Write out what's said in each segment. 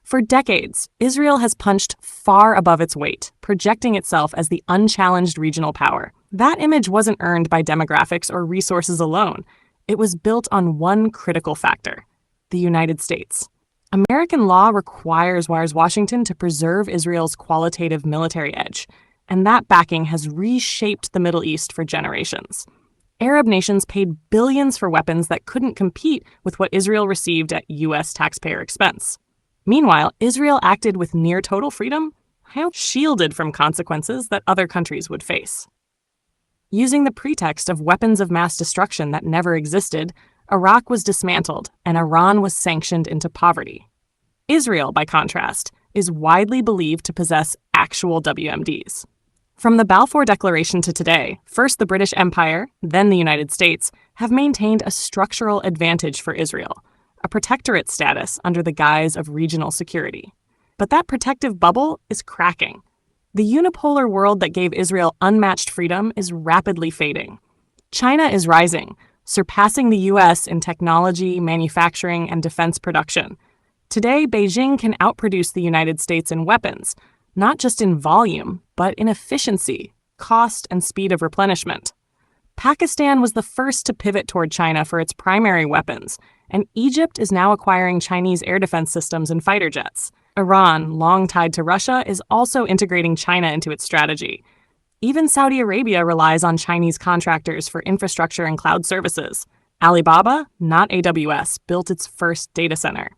For decades, Israel has punched far above its weight, projecting itself as the unchallenged regional power. That image wasn't earned by demographics or resources alone. It was built on one critical factor: the United States. American law requires Washington to preserve Israel's qualitative military edge, and that backing has reshaped the Middle East for generations. Arab nations paid billions for weapons that couldn't compete with what Israel received at U.S. taxpayer expense. Meanwhile, Israel acted with near-total freedom, shielded from consequences that other countries would face. Using the pretext of weapons of mass destruction that never existed, Iraq was dismantled and Iran was sanctioned into poverty. Israel, by contrast, is widely believed to possess actual WMDs. From the Balfour Declaration to today, first the British Empire, then the United States, have maintained a structural advantage for Israel, a protectorate status under the guise of regional security. But that protective bubble is cracking. The unipolar world that gave Israel unmatched freedom is rapidly fading. China is rising, surpassing the U.S. in technology, manufacturing, and defense production. Today, Beijing can outproduce the United States in weapons, not just in volume, but in efficiency, cost, and speed of replenishment. Pakistan was the first to pivot toward China for its primary weapons, and Egypt is now acquiring Chinese air defense systems and fighter jets. Iran, long tied to Russia, is also integrating China into its strategy. Even Saudi Arabia relies on Chinese contractors for infrastructure and cloud services. Alibaba, not AWS, built its first data center.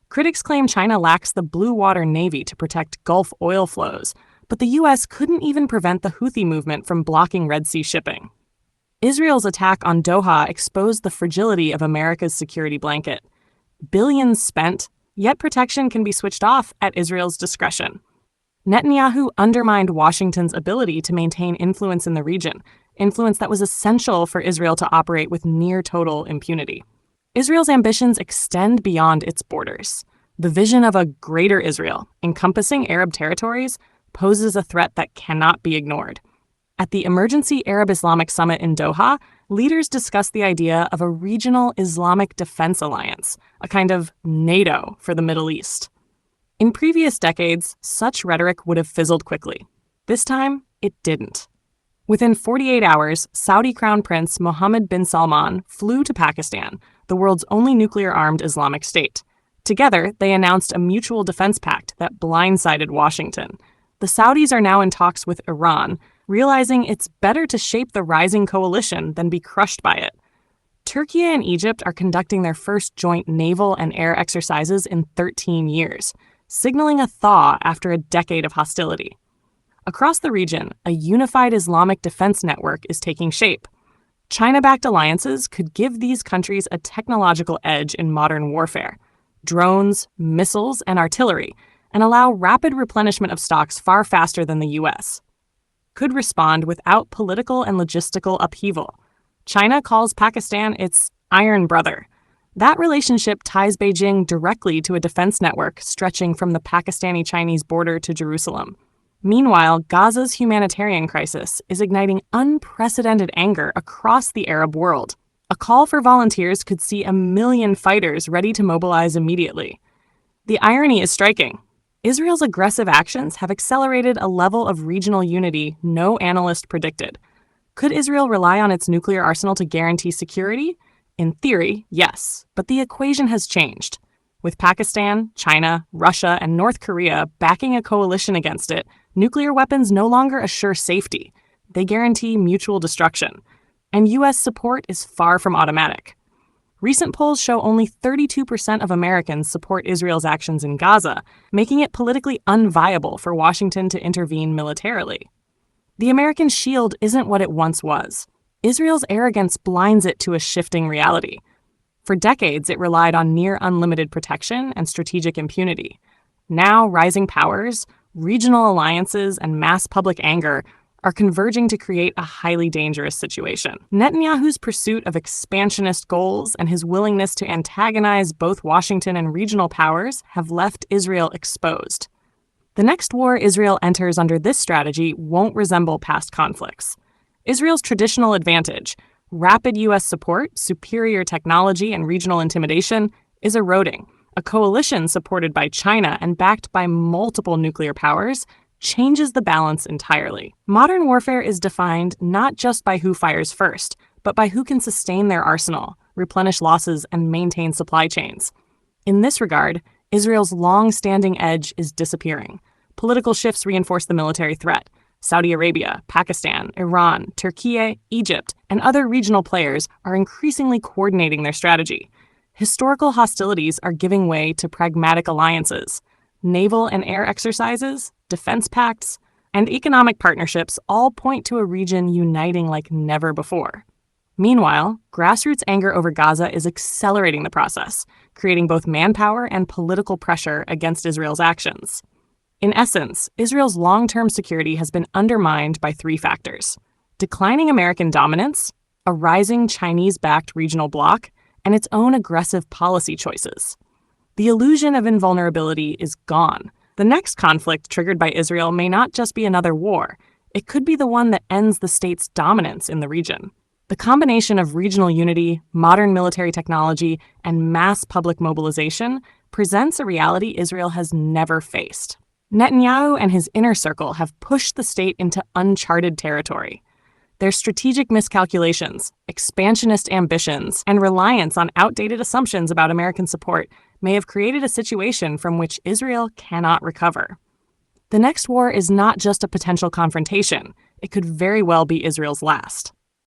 Critics claim China lacks the blue water navy to protect Gulf oil flows, but the U.S. couldn't even prevent the Houthi movement from blocking Red Sea shipping. Israel's attack on Doha exposed the fragility of America's security blanket. Billions spent, yet protection can be switched off at Israel's discretion. Netanyahu undermined Washington's ability to maintain influence in the region, influence that was essential for Israel to operate with near-total impunity. Israel's ambitions extend beyond its borders. The vision of a greater Israel, encompassing Arab territories, poses a threat that cannot be ignored. At the Emergency Arab-Islamic Summit in Doha, leaders discussed the idea of a regional Islamic defense alliance, a kind of NATO for the Middle East. In previous decades, such rhetoric would have fizzled quickly. This time, it didn't. Within 48 hours, Saudi Crown Prince Mohammed bin Salman flew to Pakistan, the world's only nuclear-armed Islamic state. Together, they announced a mutual defense pact that blindsided Washington. The Saudis are now in talks with Iran, realizing it's better to shape the rising coalition than be crushed by it. Turkey and Egypt are conducting their first joint naval and air exercises in 13 years, signaling a thaw after a decade of hostility. Across the region, a unified Islamic defense network is taking shape. China-backed alliances could give these countries a technological edge in modern warfare: drones, missiles, and artillery, and allow rapid replenishment of stocks far faster than the U.S. Could respond without political and logistical upheaval. China calls Pakistan its iron brother. That relationship ties Beijing directly to a defense network stretching from the Pakistani-Chinese border to Jerusalem. Meanwhile, Gaza's humanitarian crisis is igniting unprecedented anger across the Arab world. A call for volunteers could see 1 million fighters ready to mobilize immediately. The irony is striking. Israel's aggressive actions have accelerated a level of regional unity no analyst predicted. Could Israel rely on its nuclear arsenal to guarantee security? In theory, yes, but the equation has changed. With Pakistan, China, Russia, and North Korea backing a coalition against it, nuclear weapons no longer assure safety. They guarantee mutual destruction. And U.S. support is far from automatic. Recent polls show only 32% of Americans support Israel's actions in Gaza, making it politically unviable for Washington to intervene militarily. The American shield isn't what it once was. Israel's arrogance blinds it to a shifting reality. For decades, it relied on near unlimited protection and strategic impunity. Now, rising powers, regional alliances, and mass public anger are converging to create a highly dangerous situation. Netanyahu's pursuit of expansionist goals and his willingness to antagonize both Washington and regional powers have left Israel exposed. The next war Israel enters under this strategy won't resemble past conflicts. Israel's traditional advantage, rapid U.S. support, superior technology, and regional intimidation, is eroding, A coalition supported by China and backed by multiple nuclear powers changes the balance entirely. Modern warfare is defined not just by who fires first, but by who can sustain their arsenal, replenish losses, and maintain supply chains. In this regard, Israel's long-standing edge is disappearing. Political shifts reinforce the military threat. Saudi Arabia, Pakistan, Iran, Turkey, Egypt, and other regional players are increasingly coordinating their strategy. Historical hostilities are giving way to pragmatic alliances. Naval and air exercises, defense pacts, and economic partnerships all point to a region uniting like never before. Meanwhile, grassroots anger over Gaza is accelerating the process, creating both manpower and political pressure against Israel's actions. In essence, Israel's long-term security has been undermined by three factors: declining American dominance, a rising Chinese-backed regional bloc, and its own aggressive policy choices. The illusion of invulnerability is gone. The next conflict triggered by Israel may not just be another war. It could be the one that ends the state's dominance in the region. The combination of regional unity, modern military technology, and mass public mobilization presents a reality Israel has never faced. Netanyahu and his inner circle have pushed the state into uncharted territory. Their strategic miscalculations, expansionist ambitions, and reliance on outdated assumptions about American support may have created a situation from which Israel cannot recover. The next war is not just a potential confrontation. It could very well be Israel's last.